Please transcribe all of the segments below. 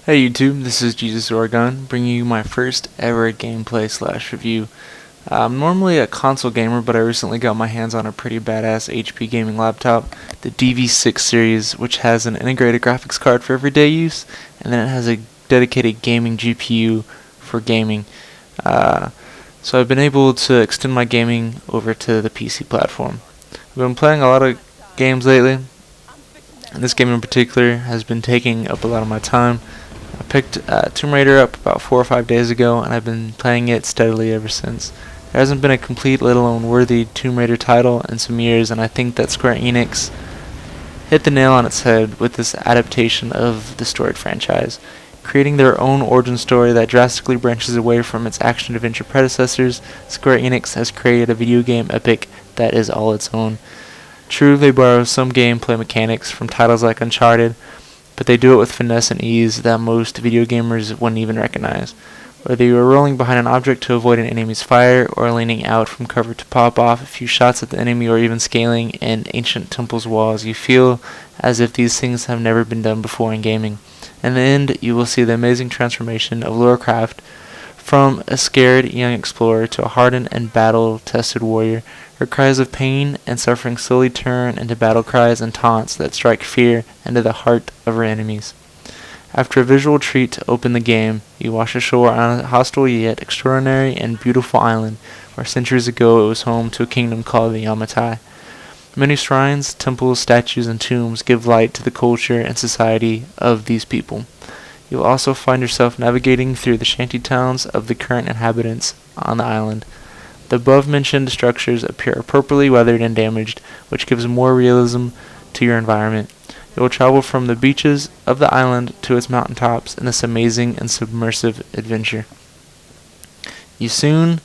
Hey YouTube, this is JesusOrAgun, bringing you my first ever gameplay/review. I'm normally a console gamer, but I recently got my hands on a pretty badass HP gaming laptop, the DV6 series, which has an integrated graphics card for everyday use, and then it has a dedicated gaming GPU for gaming. So I've been able to extend my gaming over to the PC platform. I've been playing a lot of games lately, and this game in particular has been taking up a lot of my time. I picked Tomb Raider up about 4 or 5 days ago, and I've been playing it steadily ever since. There hasn't been a complete, let alone worthy, Tomb Raider title in some years, and I think that Square Enix hit the nail on its head with this adaptation of the storied franchise. Creating their own origin story that drastically branches away from its action-adventure predecessors, Square Enix has created a video game epic that is all its own. True, they borrow some gameplay mechanics from titles like Uncharted, but they do it with finesse and ease that most video gamers wouldn't even recognize. Whether you are rolling behind an object to avoid an enemy's fire, or leaning out from cover to pop off a few shots at the enemy, or even scaling an ancient temple's walls, you feel as if these things have never been done before in gaming. In the end, you will see the amazing transformation of Lara Croft from a scared young explorer to a hardened and battle-tested warrior. Her cries of pain and suffering slowly turn into battle cries and taunts that strike fear into the heart of her enemies. After a visual treat to open the game, you wash ashore on a hostile yet extraordinary and beautiful island, where centuries ago it was home to a kingdom called the Yamatai. Many shrines, temples, statues, and tombs give light to the culture and society of these people. You will also find yourself navigating through the shanty towns of the current inhabitants on the island. The above-mentioned structures appear appropriately weathered and damaged, which gives more realism to your environment. You will travel from the beaches of the island to its mountaintops in this amazing and submersive adventure. You soon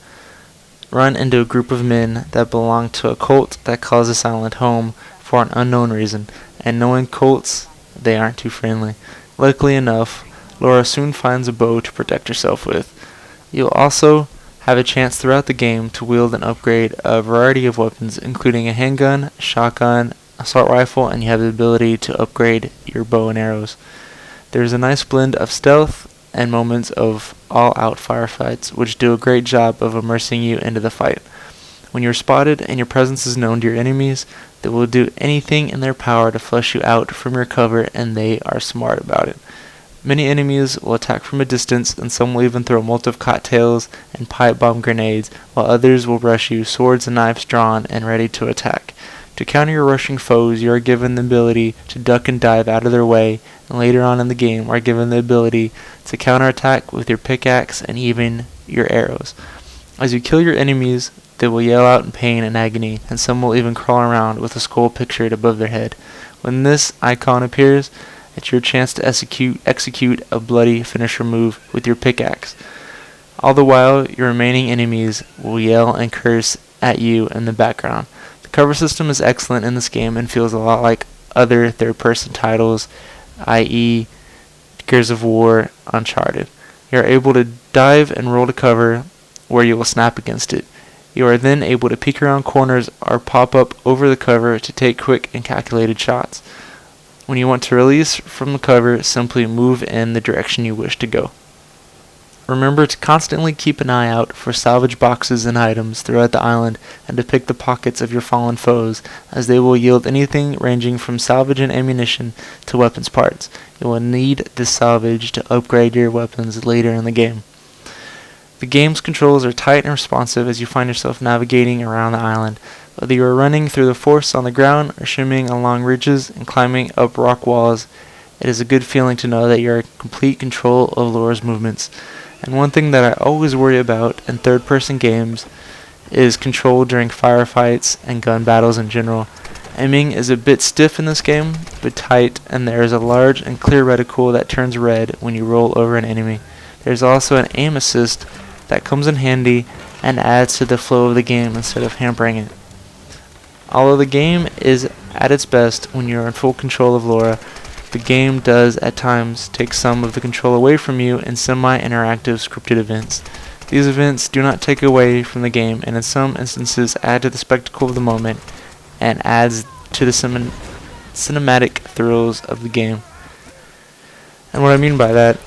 run into a group of men that belong to a cult that calls this island home for an unknown reason, and knowing cults, they aren't too friendly. Luckily enough, Laura soon finds a bow to protect herself with. You'll also have a chance throughout the game to wield and upgrade a variety of weapons, including a handgun, shotgun, assault rifle, and you have the ability to upgrade your bow and arrows. There's a nice blend of stealth and moments of all-out firefights, which do a great job of immersing you into the fight. When you're spotted and your presence is known to your enemies, they will do anything in their power to flush you out from your cover, and they are smart about it. Many enemies will attack from a distance, and some will even throw Molotov cocktails and pipe bomb grenades, while others will rush you, swords and knives drawn and ready to attack. To counter your rushing foes, you are given the ability to duck and dive out of their way, and later on in the game are given the ability to counterattack with your pickaxe and even your arrows. As you kill your enemies, they will yell out in pain and agony, and some will even crawl around with a skull pictured above their head. When this icon appears, it's your chance to execute a bloody finisher move with your pickaxe. All the while, your remaining enemies will yell and curse at you in the background. The cover system is excellent in this game and feels a lot like other third-person titles, i.e. Gears of War, Uncharted. You are able to dive and roll to cover where you will snap against it. You are then able to peek around corners or pop up over the cover to take quick and calculated shots. When you want to release from the cover, simply move in the direction you wish to go. Remember to constantly keep an eye out for salvage boxes and items throughout the island, and to pick the pockets of your fallen foes, as they will yield anything ranging from salvage and ammunition to weapons parts. You will need this salvage to upgrade your weapons later in the game. The game's controls are tight and responsive as you find yourself navigating around the island. Whether you are running through the forest on the ground or shimmying along ridges and climbing up rock walls, it is a good feeling to know that you are in complete control of Laura's movements. And one thing that I always worry about in third-person games is control during firefights and gun battles in general. Aiming is a bit stiff in this game, but tight, and there is a large and clear reticle that turns red when you roll over an enemy. There is also an aim assist that comes in handy and adds to the flow of the game instead of hampering it. Although the game is at its best when you are in full control of Laura, the game does at times take some of the control away from you in semi-interactive scripted events. These events do not take away from the game, and in some instances add to the spectacle of the moment and adds to the cinematic thrills of the game. And what I mean by that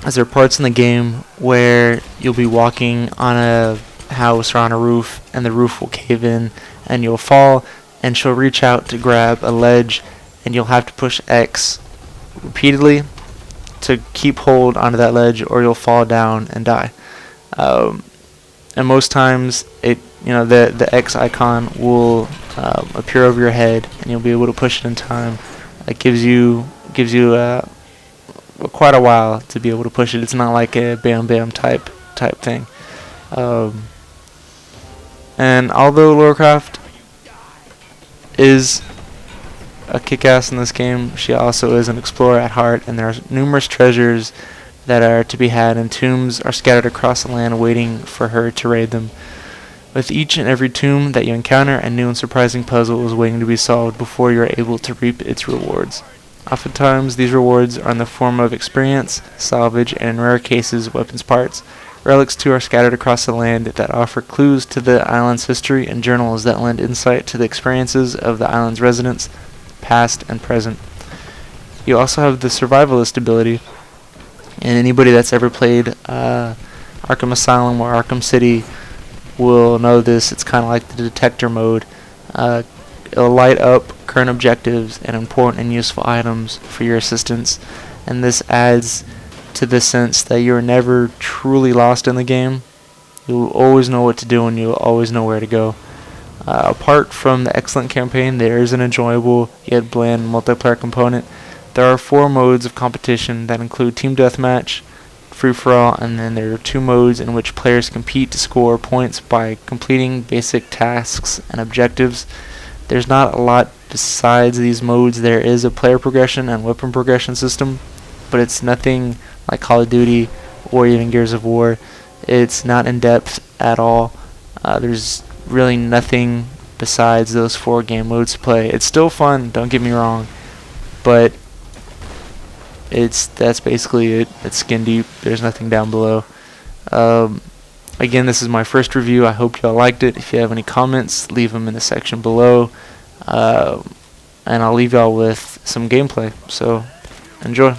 as there are parts in the game where you'll be walking on a house or on a roof, and the roof will cave in, and you'll fall, and she'll reach out to grab a ledge, and you'll have to push X repeatedly to keep hold onto that ledge, or you'll fall down and die. And most times, the X icon will appear over your head, and you'll be able to push it in time. It gives you quite a while to be able to push it. It's not like a bam bam type thing. And although Lara Croft is a kick-ass in this game, she also is an explorer at heart, and there are numerous treasures that are to be had, and tombs are scattered across the land waiting for her to raid them. With each and every tomb that you encounter, a new and surprising puzzle is waiting to be solved before you are able to reap its rewards. Oftentimes, these rewards are in the form of experience, salvage, and in rare cases, weapons parts. Relics too are scattered across the land that offer clues to the island's history, and journals that lend insight to the experiences of the island's residents, past and present. You also have the survivalist ability, and anybody that's ever played Arkham Asylum or Arkham City will know this. It's kind of like the detector mode. It'll light up current objectives and important and useful items for your assistance, and this adds to the sense that you're never truly lost in the game. You'll always know what to do, and you'll always know where to go. Apart from the excellent campaign, there is an enjoyable yet bland multiplayer component. There are 4 modes of competition that include Team Deathmatch, Free-for-all, and then there are 2 modes in which players compete to score points by completing basic tasks and objectives. There's not a lot besides these modes. There is a player progression and weapon progression system, but it's nothing like Call of Duty or even Gears of War. It's not in depth at all. There's really nothing besides those 4 game modes to play. It's still fun, don't get me wrong, but that's basically it. It's skin deep. There's nothing down below. Again, this is my first review. I hope y'all liked it. If you have any comments, leave them in the section below, and I'll leave y'all with some gameplay. So enjoy.